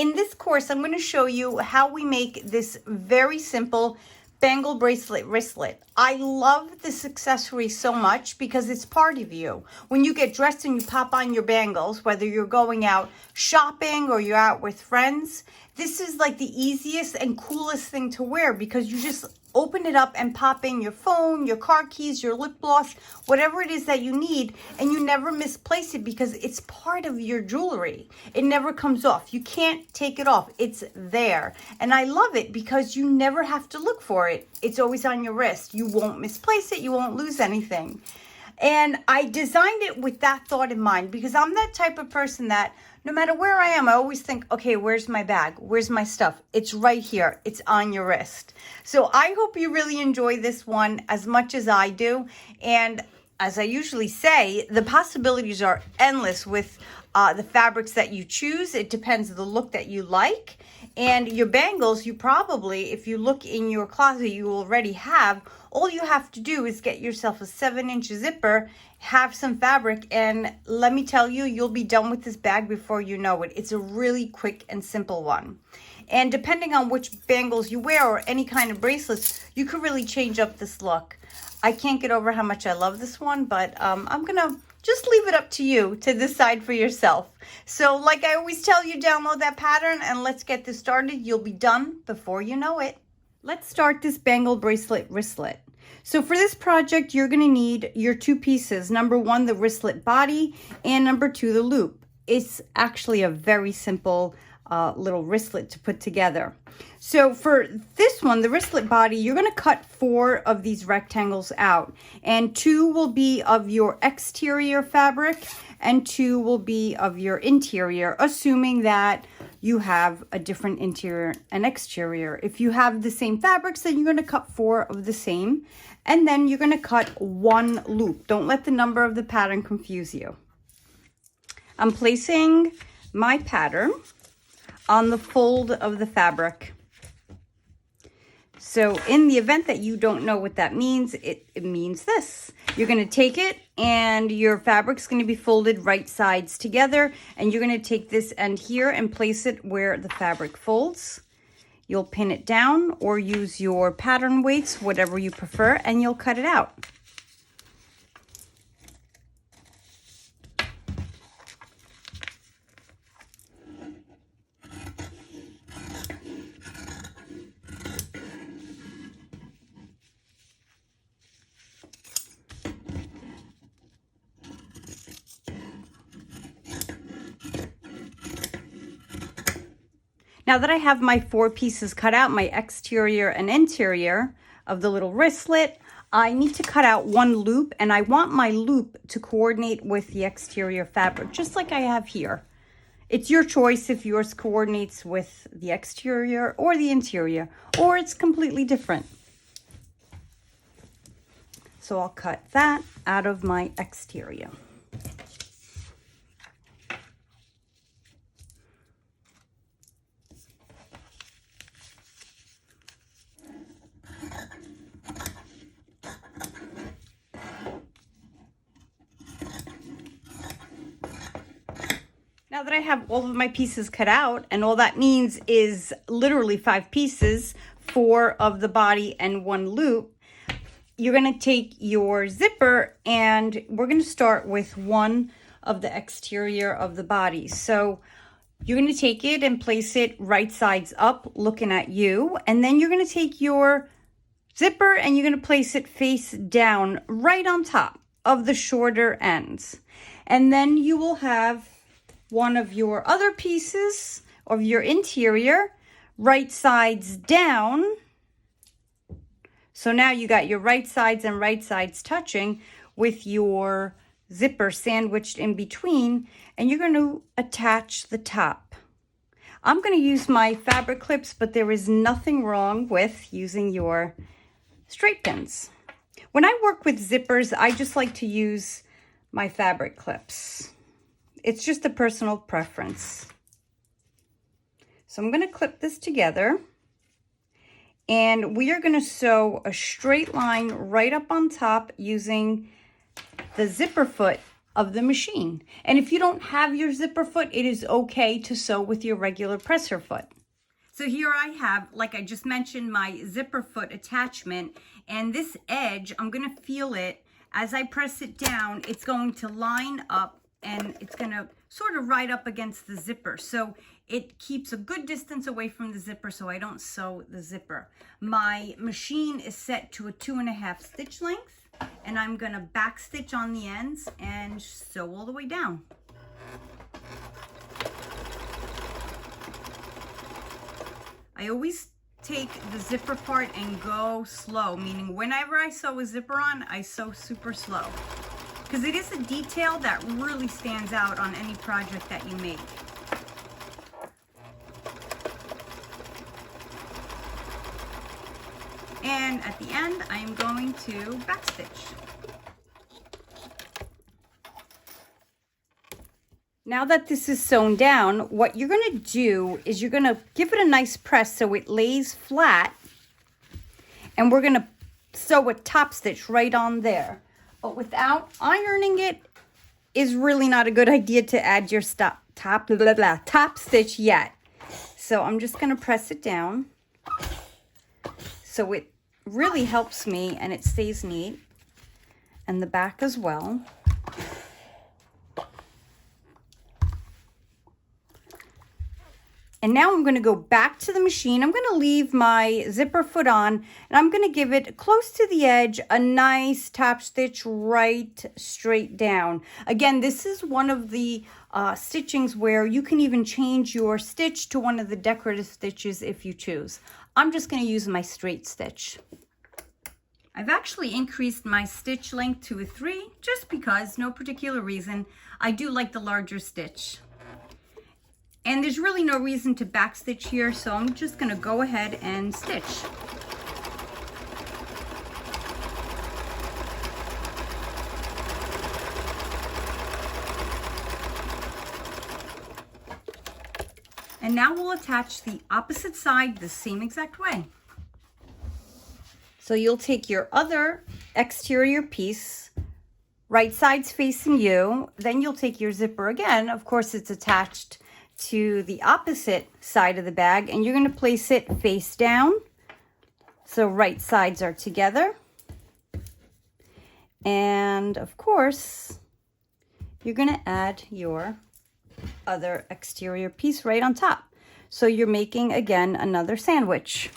In this course, I'm going to show you how we make this very simple bangle bracelet wristlet. I love this accessory so much because it's part of you. When you get dressed and you pop on your bangles, whether you're going out shopping or you're out with friends, this is like the easiest and coolest thing to wear because you just open it up and pop in your phone, your car keys, your lip gloss, whatever it is that you need, and you never misplace it because it's part of your jewelry. It never comes off. You can't take it off. It's there. And I love it because you never have to look for it. It's always on your wrist. You won't misplace it. You won't lose anything. And I designed it with that thought in mind because I'm that type of person that no matter where I am, I always think, okay, where's my bag? Where's my stuff? It's right here. It's on your wrist. So I hope you really enjoy this one as much as I do. And as I usually say, the possibilities are endless with the fabrics that you choose. It depends on the look that you like. And your bangles, you probably, if you look in your closet, you already have. All you have to do is get yourself a 7-inch zipper, have some fabric, and let me tell you, you'll be done with this bag before you know it. It's a really quick and simple one. And depending on which bangles you wear or any kind of bracelets, you could really change up this look. I can't get over how much I love this one, but I'm gonna just leave it up to you to decide for yourself. So like I always tell you, download that pattern and let's get this started. You'll be done before you know it. Let's start this bangle bracelet wristlet. So for this project, you're going to need your two pieces. Number one, the wristlet body, and number two, the loop. It's actually a very simple little wristlet to put together. So for this one, the wristlet body, you're going to cut 4 of these rectangles out, and 2 will be of your exterior fabric and 2 will be of your interior, assuming that you have a different interior and exterior. If you have the same fabrics, then you're going to cut 4 of the same, and then you're going to cut 1 loop. Don't let the number of the pattern confuse you. I'm placing my pattern on the fold of the fabric. So in the event that you don't know what that means, it means this. You're going to take it and your fabric's going to be folded right sides together, and you're going to take this end here and place it where the fabric folds. You'll pin it down or use your pattern weights, whatever you prefer, and you'll cut it out. Now that I have my 4 pieces cut out, my exterior and interior of the little wristlet, I need to cut out 1 loop, and I want my loop to coordinate with the exterior fabric, just like I have here. It's your choice if yours coordinates with the exterior or the interior, or it's completely different. So I'll cut that out of my exterior. Now that I have all of my pieces cut out, and all that means is literally 5 pieces, 4 of the body and 1 loop, you're going to take your zipper and we're going to start with 1 of the exterior of the body. So you're going to take it and place it right sides up looking at you, and then you're going to take your zipper and you're going to place it face down right on top of the shorter ends. And then you will have 1 of your other pieces of your interior right sides down. So now you got your right sides and right sides touching with your zipper sandwiched in between, and you're going to attach the top. I'm going to use my fabric clips, but there is nothing wrong with using your straight pins. When I work with zippers, I just like to use my fabric clips. It's just a personal preference. So I'm going to clip this together, and we are going to sew a straight line right up on top using the zipper foot of the machine. And if you don't have your zipper foot, it is okay to sew with your regular presser foot. So here I have, like I just mentioned, my zipper foot attachment, and this edge, I'm gonna feel it as I press it down. It's going to line up and it's gonna sort of ride up against the zipper. So it keeps a good distance away from the zipper so I don't sew the zipper. My machine is set to a 2.5 stitch length, and I'm gonna back stitch on the ends and sew all the way down. I always take the zipper part and go slow, meaning whenever I sew a zipper on, I sew super slow, because it is a detail that really stands out on any project that you make. And at the end, I am going to backstitch. Now that this is sewn down, what you're going to do is you're going to give it a nice press so it lays flat. And we're going to sew a top stitch right on there. But without ironing it is really not a good idea to add your top stitch yet. So I'm just going to press it down so it really helps me and it stays neat. And the back as well. And now I'm going to go back to the machine. I'm going to leave my zipper foot on, and I'm going to give it close to the edge a nice top stitch right straight down. Again, this is one of the stitchings where you can even change your stitch to one of the decorative stitches if you choose. I'm just going to use my straight stitch. I've actually increased my stitch length to a 3 just because, no particular reason. I do like the larger stitch. And there's really no reason to backstitch here, so I'm just going to go ahead and stitch. And now we'll attach the opposite side the same exact way. So you'll take your other exterior piece, right side's facing you, then you'll take your zipper again. Of course, it's attached to the opposite side of the bag, and you're going to place it face down so right sides are together. And of course, you're going to add your other exterior piece right on top. So you're making, again, another sandwich.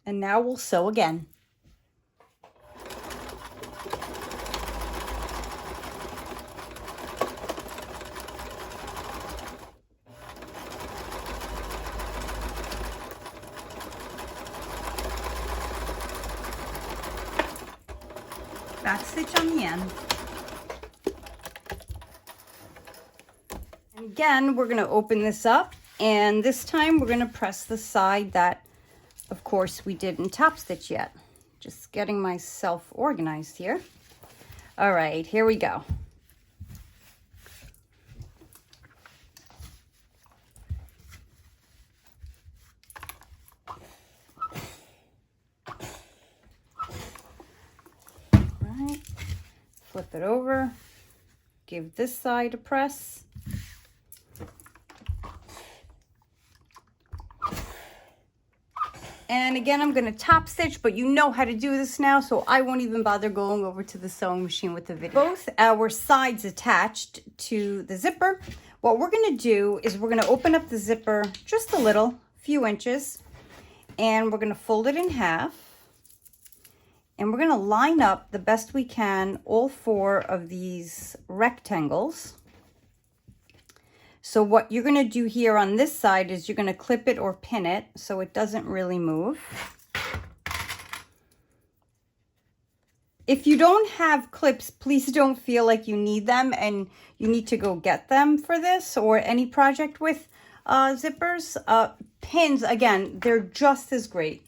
And now we'll sew again. Back stitch on the end. And again, we're going to open this up, and this time we're going to press the side that, of course, we didn't top stitch yet. Just getting myself organized here. All right, here we go. Flip it over, give this side a press. And again, I'm going to top stitch, but you know how to do this now, so I won't even bother going over to the sewing machine with the video. Both our sides attached to the zipper. What we're going to do is we're going to open up the zipper just a little, few inches, and we're going to fold it in half. And we're going to line up the best we can all 4 of these rectangles. So what you're going to do here on this side is you're going to clip it or pin it so it doesn't really move. If you don't have clips, please don't feel like you need them and you need to go get them for this or any project with zippers. Pins, again, they're just as great.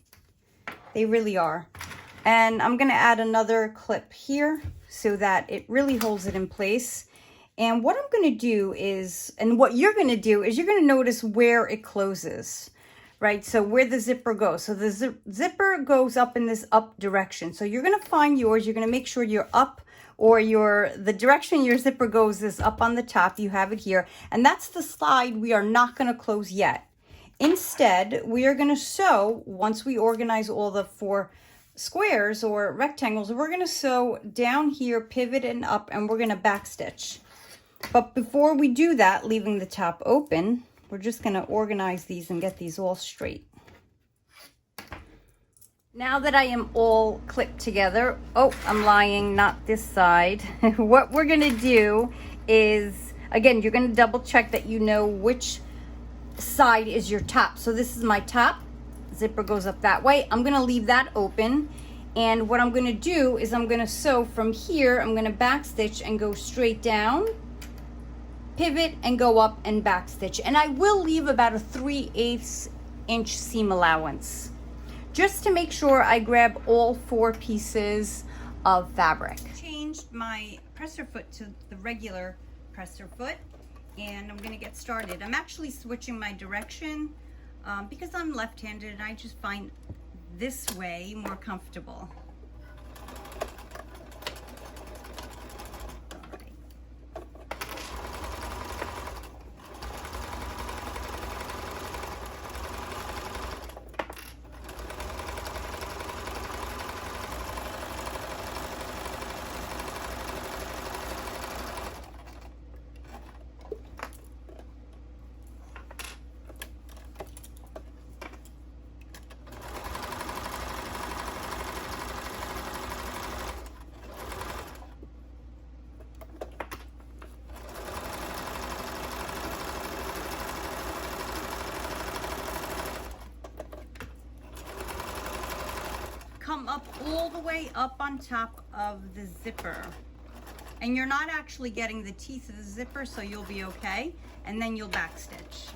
They really are. And I'm going to add another clip here so that it really holds it in place. And what I'm going to do is, and what you're going to do is you're going to notice where it closes. right? So where the zipper goes. So the zipper goes up in this up direction. So you're going to find yours. You're going to make sure you're up, or the direction your zipper goes is up on the top. You have it here. And that's the side we are not going to close yet. Instead, we are going to sew, once we organize all the 4 squares or rectangles, we're going to sew down here, pivot and up, and we're going to backstitch. But before we do that, leaving the top open, we're just going to organize these and get these all straight. Now that I am all clipped together, oh, I'm lying, not this side. What we're going to do is, again, you're going to double check that you know which side is your top. So this is my top. Zipper goes up that way. I'm going to leave that open. And what I'm going to do is I'm going to sew from here. I'm going to backstitch and go straight down, pivot and go up and backstitch. And I will leave about a 3/8 inch seam allowance, just to make sure I grab all 4 pieces of fabric. Changed my presser foot to the regular presser foot, and I'm going to get started. I'm actually switching my direction because I'm left-handed, and I just find this way more comfortable. Come up all the way up on top of the zipper, and you're not actually getting the teeth of the zipper, so you'll be okay, and then you'll backstitch.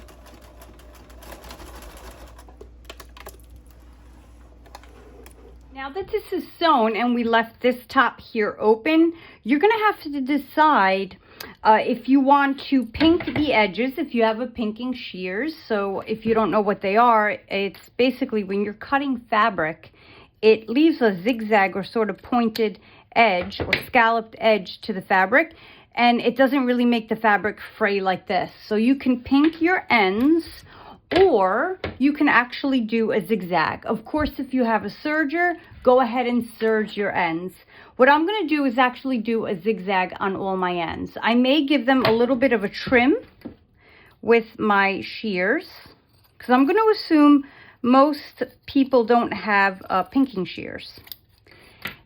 Now that this is sewn and we left this top here open, you're going to have to decide if you want to pink the edges, if you have a pinking shears. So if you don't know what they are, it's basically when you're cutting fabric, it leaves a zigzag or sort of pointed edge or scalloped edge to the fabric, and it doesn't really make the fabric fray like this. So you can pink your ends, or you can actually do a zigzag. Of course, if you have a serger, go ahead and serge your ends. What I'm going to do is actually do a zigzag on all my ends. I may give them a little bit of a trim with my shears, because I'm going to assume most people don't have pinking shears.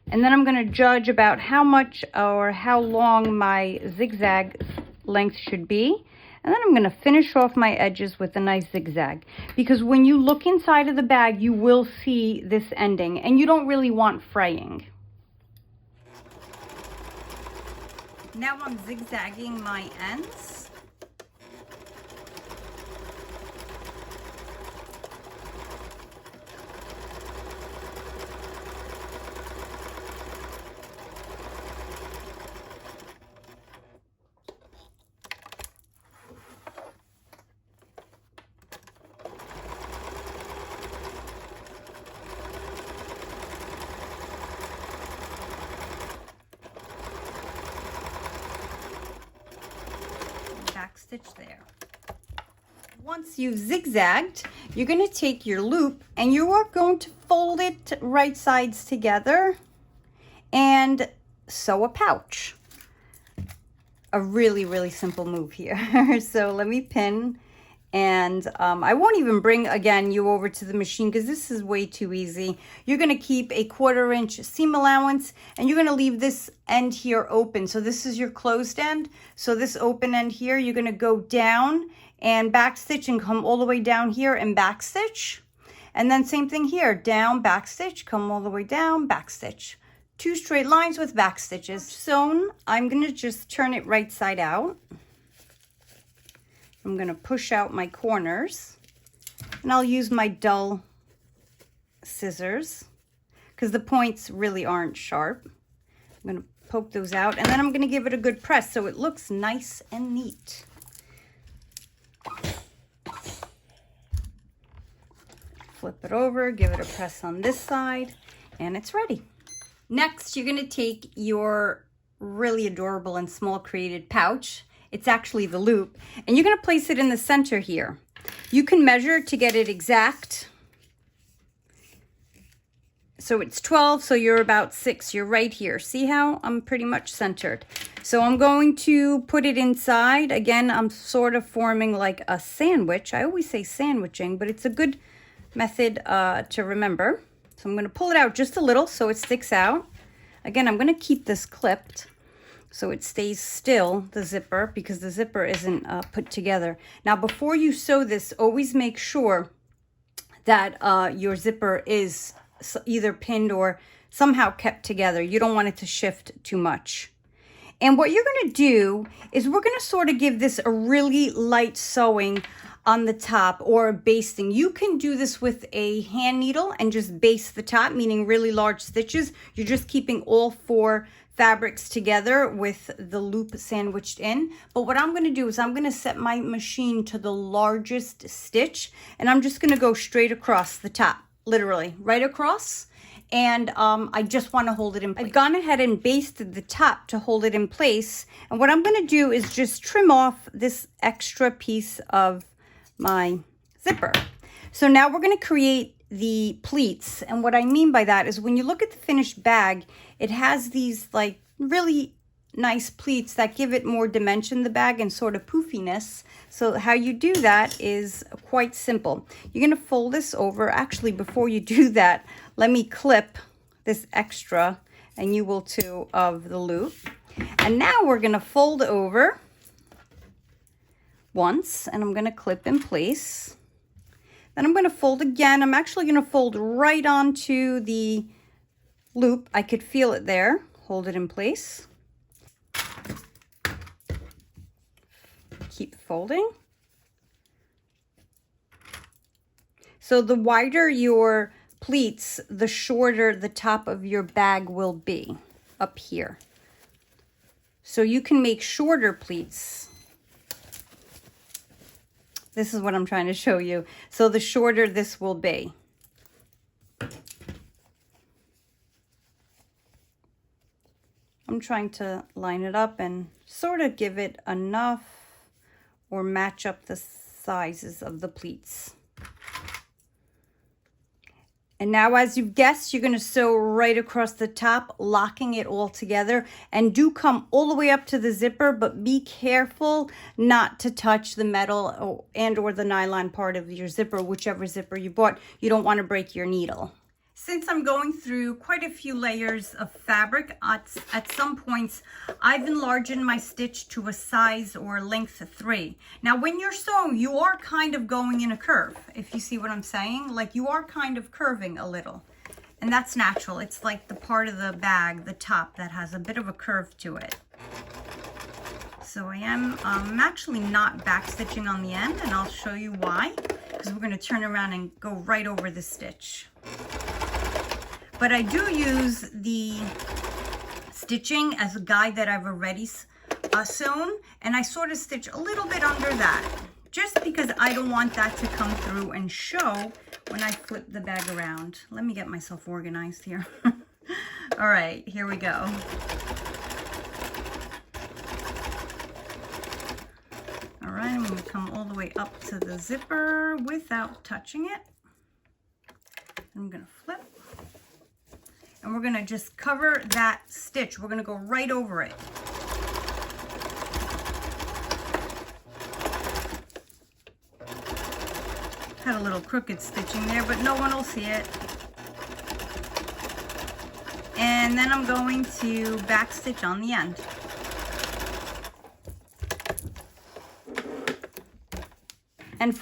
And then I'm going to judge about how much or how long my zigzag length should be. And then I'm going to finish off my edges with a nice zigzag. Because when you look inside of the bag, you will see this ending. And you don't really want fraying. Now I'm zigzagging my ends. Stitch there. Once you've zigzagged, you're going to take your loop and you are going to fold it right sides together and sew a pouch. A really, really simple move here. So let me pin, and I won't even bring again you over to the machine because this is way too easy. You're going to keep a 1/4 inch seam allowance, and you're going to leave this end here open. So this is your closed end. So this open end here, you're going to go down and backstitch and come all the way down here and backstitch. And then same thing here, down, backstitch, come all the way down, backstitch. 2 straight lines with back stitches. Sewn, I'm going to just turn it right side out. I'm going to push out my corners, and I'll use my dull scissors because the points really aren't sharp. I'm going to poke those out, and then I'm going to give it a good press so it looks nice and neat. flip it over, give it a press on this side, and it's ready. Next, you're going to take your really adorable and small created pouch. It's actually the loop, and you're going to place it in the center here. You can measure to get it exact. So it's 12, so you're about 6. You're right here. See how I'm pretty much centered? So I'm going to put it inside. Again, I'm sort of forming like a sandwich. I always say sandwiching, but it's a good method to remember. So I'm going to pull it out just a little so it sticks out. Again, I'm going to keep this clipped so it stays still, the zipper, because the zipper isn't put together. Now, before you sew this, always make sure that your zipper is either pinned or somehow kept together. You don't want it to shift too much. And what you're going to do is we're going to sort of give this a really light sewing on the top, or basting. You can do this with a hand needle and just baste the top, meaning really large stitches. You're just keeping all 4 fabrics together with the loop sandwiched in. But what I'm going to do is I'm going to set my machine to the largest stitch, and I'm just going to go straight across the top, literally right across. And I just want to hold it in place. I've gone ahead and basted the top to hold it in place. And what I'm going to do is just trim off this extra piece of my zipper. So now we're going to create the pleats. And what I mean by that is when you look at the finished bag, it has these like really nice pleats that give it more dimension, the bag, and sort of poofiness. So how you do that is quite simple. You're going to fold this over. Actually, before you do that, let me clip this extra, and you will too, of the loop. And now we're going to fold over once, and I'm going to clip in place. Then I'm going to fold again. I'm actually going to fold right onto the loop. I could feel it there. Hold it in place. Keep folding. So the wider your pleats, the shorter the top of your bag will be up here. So you can make shorter pleats. This is what I'm trying to show you. So the shorter this will be. I'm trying to line it up and sort of give it enough or match up the sizes of the pleats. And now, as you've guessed, you're going to sew right across the top, locking it all together. And do come all the way up to the zipper, but be careful not to touch the metal or the nylon part of your zipper, whichever zipper you bought. You don't want to break your needle. Since I'm going through quite a few layers of fabric, at some points, I've enlarged my stitch to a size or length of 3. Now, when you're sewing, you are kind of going in a curve, if you see what I'm saying. Like, you are kind of curving a little, and that's natural. It's like the part of the bag, the top, that has a bit of a curve to it. So I'm actually not back stitching on the end, and I'll show you why, because we're going to turn around and go right over the stitch. But I do use the stitching as a guide that I've already sewn, and I sort of stitch a little bit under that, just because I don't want that to come through and show when I flip the bag around. Let me get myself organized here. All right, here we go. All right, I'm going to come all the way up to the zipper without touching it. I'm going to flip. And we're going to just cover that stitch. We're going to go right over it. Had a little crooked stitching there, but no one will see it. And then I'm going to back stitch on the end. And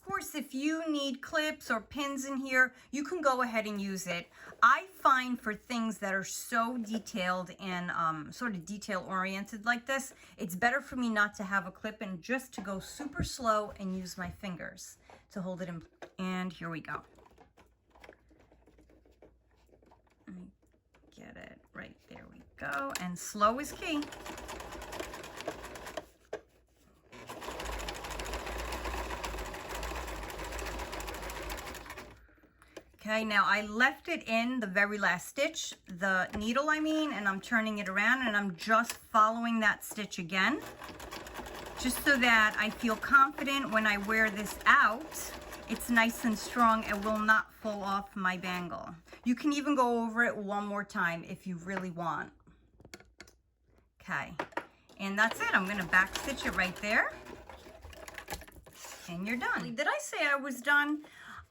Of course, if you need clips or pins in here, you can go ahead and use it. I find for things that are so detailed and sort of detail oriented like this, it's better for me not to have a clip and just to go super slow and use my fingers to hold it in. And here we go. Let me get it right there. We go. And slow is key. Okay, now I left it in the very last stitch, the needle I mean, and I'm turning it around and I'm just following that stitch again, just so that I feel confident when I wear this out, it's nice and strong and will not fall off my bangle. You can even go over it one more time if you really want. Okay, and that's it. I'm gonna back stitch it right there. And you're done. Did I say I was done?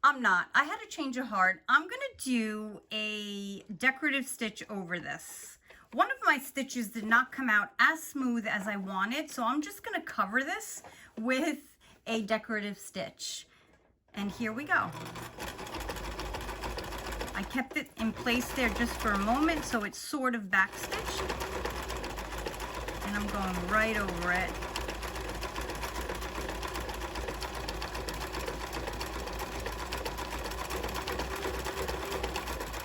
I'm not. I had a change of heart. I'm gonna do a decorative stitch over this. One of my stitches did not come out as smooth as I wanted, so I'm just gonna cover this with a decorative stitch. And here we go. I kept it in place there just for a moment, so it's sort of back stitched. And I'm going right over it.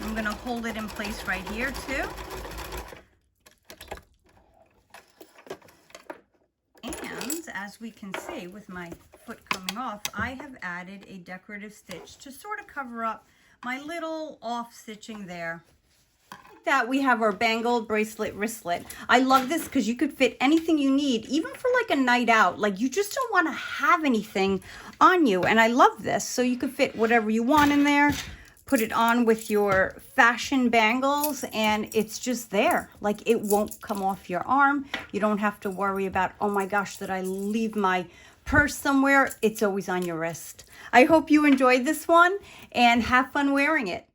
I'm gonna hold it in place right here too. And as we can see with my foot coming off, I have added a decorative stitch to sort of cover up my little off stitching there. Like that, we have our Bangle Bracelet Wristlet. I love this because you could fit anything you need, even for like a night out. Like you just don't want to have anything on you. And I love this. So you could fit whatever you want in there. Put it on with your fashion bangles and it's just there. Like it won't come off your arm. You don't have to worry about, oh my gosh, did I leave my purse somewhere? It's always on your wrist. I hope you enjoyed this one and have fun wearing it.